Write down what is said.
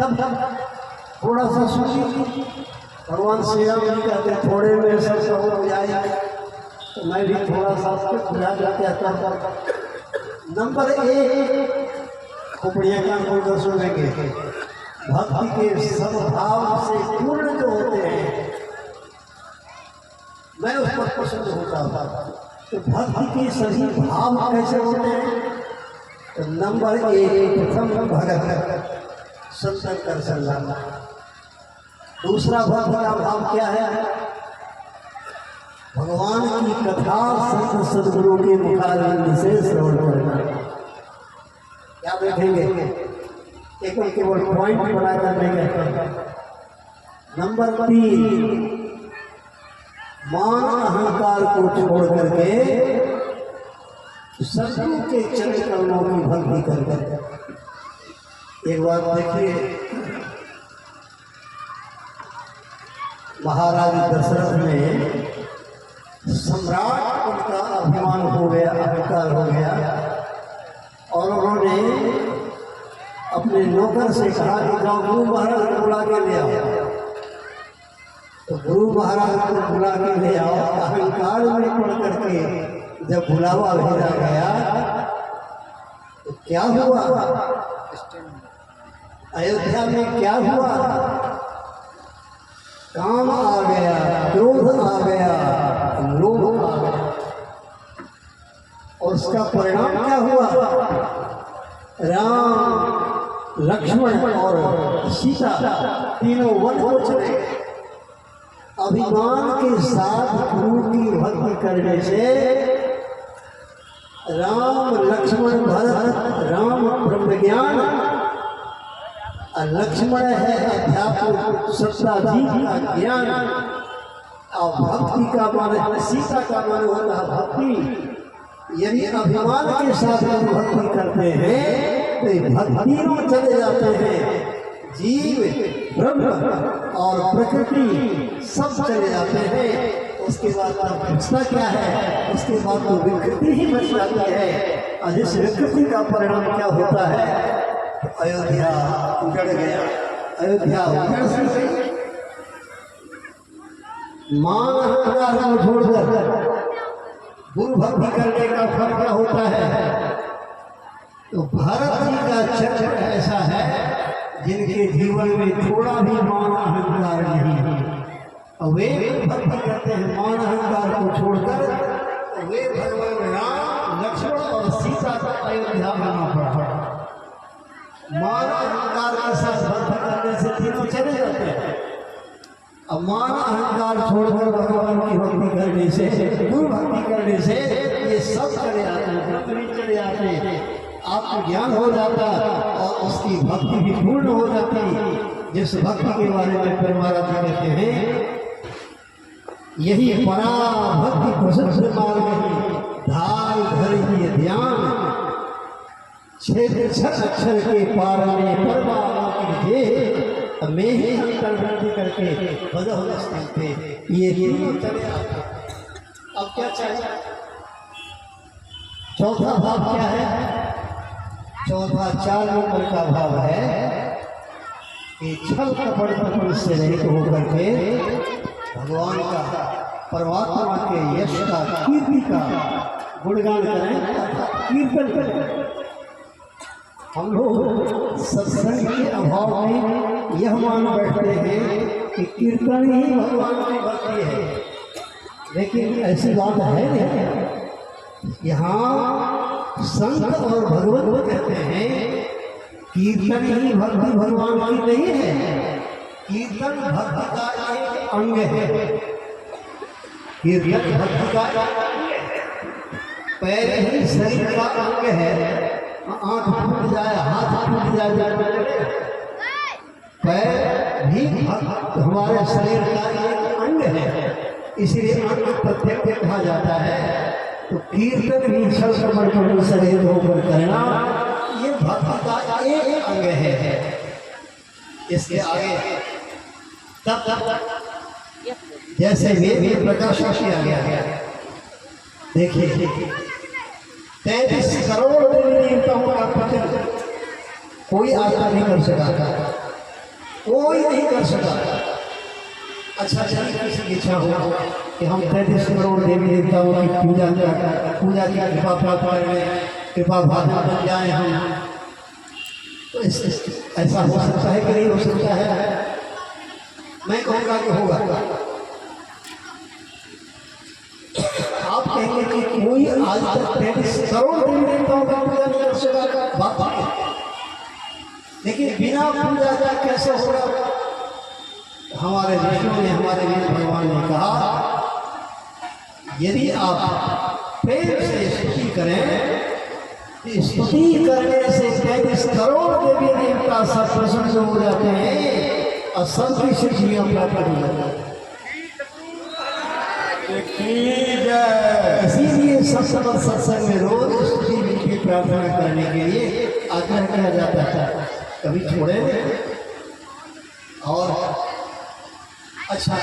तब थोड़ा सा सुनिए। भगवान श्री राम जी कहते थोड़े में सब हो जाए, तो मैं भी थोड़ा सा बुझा कहता था। नंबर 1 खोपड़िया कान खोलकर सुनेंगे, भक्ति के सब भाव से पूर्ण जो होते हैं, मैं उस पर पसंद होता था। तो भक्ति के सभी भाव कैसे होते हैं? तो नंबर 1 प्रथम भगत सत्संग संग। दूसरा भक्ति का भाव क्या है? भगवान की कथा संत सदगुरु के मुखारविंद से श्रवण करना। क्या देखेंगे? एक केवल पॉइंट बना करने का। नंबर 3 मान अहंकार को छोड़ करके सदगुरु के चरण कमलों की भक्ति करके। एक बात देखिए, महाराज दशरथ में सम्राट उनका अभिमान हो गया, अहंकार हो गया, और उन्होंने अपने नौकर से कहा कि जाओ गुरु महाराज को बुला के ले आओ। तो गुरु महाराज को बुला के ले आओ। अहंकार में पड़ करके जब बुलावा भेजा गया तो क्या हुआ? अयोध्या में क्या हुआ? काम आ गया, क्रोध आ गया, लोभ आ गया, और उसका परिणाम क्या हुआ? राम, लक्ष्मण और सीता तीनों वन को चले। अभिमान के साथ गुरु की भक्ति करने से राम, लक्ष्मण, भरत, राम ब्रह्मज्ञान, लक्ष्मण है अध्यात्म सत्ताधीन का ज्ञान, और भक्ति का मान, सीता का मान होता है भक्ति। यदि अभिमान के साथ हम भक्ति करते हैं तो भक्ति में चले जाते हैं। जीव, ब्रह्म और प्रकृति सब चले जाते हैं। उसके बाद बचता क्या है? उसके बाद तो विकृति ही बच जाती है। और जिस विकृति का परिणाम क्या होता है? अयोध्या उजड़ गया, अयोध्या उजड़ सी गई। मान अहंकार को छोड़कर गुरु भक्ति करने का फल क्या होता है? तो भारत जी का चरित्र ऐसा है जिनके जीवन में थोड़ा भी मान अहंकार नहीं है, और वे भक्ति करते हैं मान अहंकार को छोड़कर। वे भगवान राम, लक्ष्मण और सीता का अयोध्या बना पड़ा। मान अहंकार के साथ भक्ति करने से तीनों चले जाते हैं। अब मान अहंकार छोड़कर भगवान की भक्ति करने से, गुरु भक्ति करने से ये सब चले आते हैं, चले आते हैं। आपको ज्ञान हो जाता और उसकी भक्ति भी पूर्ण हो जाती। जिस भक्ति के बारे में परमात्मा कहते हैं, यही परा भक्ति प्रशस्त मार्ग धार धरि ध्यान, क्षेत्र छठ अक्षर के पार में परमात्मा के मैं ही अंतर्वृत्ति करके बदल सकते। ये चले आते। अब क्या चाहिए? चौथा भाव क्या है? चौथा 4 नंबर का भाव है कि छल कपट कपट से रहित होकर के भगवान का, परमात्मा के यश का, कीर्ति का गुणगान करें, कीर्तन करें। हम लोग सत्संग के अभाव में यह मान बैठते हैं कि कीर्तन ही भगवान की भक्ति है, लेकिन ऐसी बात है नहीं। यहाँ संत और भगवत कहते हैं कीर्तन ही भक्ति भगवान की नहीं है, कीर्तन भक्ति का एक अंग है। कीर्तन भक्ति का अंग है। पैर ही शरीर का अंग है। आंख फूट जाए, हाथ फूट जाए, पैर भी हमारे शरीर का एक अंग है, इसलिए अंग प्रत्यक्ष कहा जाता है। तो कीर्तन भी छल कपट से रहित होकर करना, ये भक्ति का एक अंग है। इसके आगे तब जैसे वेद प्रकाश किया गया, देखिए 33 करोड़ देवी देवताओं का पूजन कोई आशा नहीं कर सका था। कोई नहीं कर सका। अच्छा चलिए किसी की इच्छा हो कि हम 33 करोड़ देवी देवताओं की पूजा की कृपा प्राप्त करें, कृपा भावना बन जाए हम, तो ऐसा हो सकता है कि नहीं हो सकता है? मैं कहूँगा कि होगा। आप कहेंगे कि कोई आज तक 33 करोड़ देवी देवताओं का पूजा नहीं कर सका, बात है। लेकिन बिना पूजा का कैसे होगा? हमारे ऋषियों ने, हमारे वीर भगवान ने कहा, यदि आप प्रेम से स्तुति करें, स्तुति करने से 33 करोड़ देवी देवता सब प्रसन्न हो जाते हैं और सबकी सिद्धियां प्राप्त हो जाती हैं। इसीलिए सत्संग में रोज स्तुति की प्रार्थना करने के लिए आग्रह किया जाता है, कभी छोड़े नहीं। और अच्छा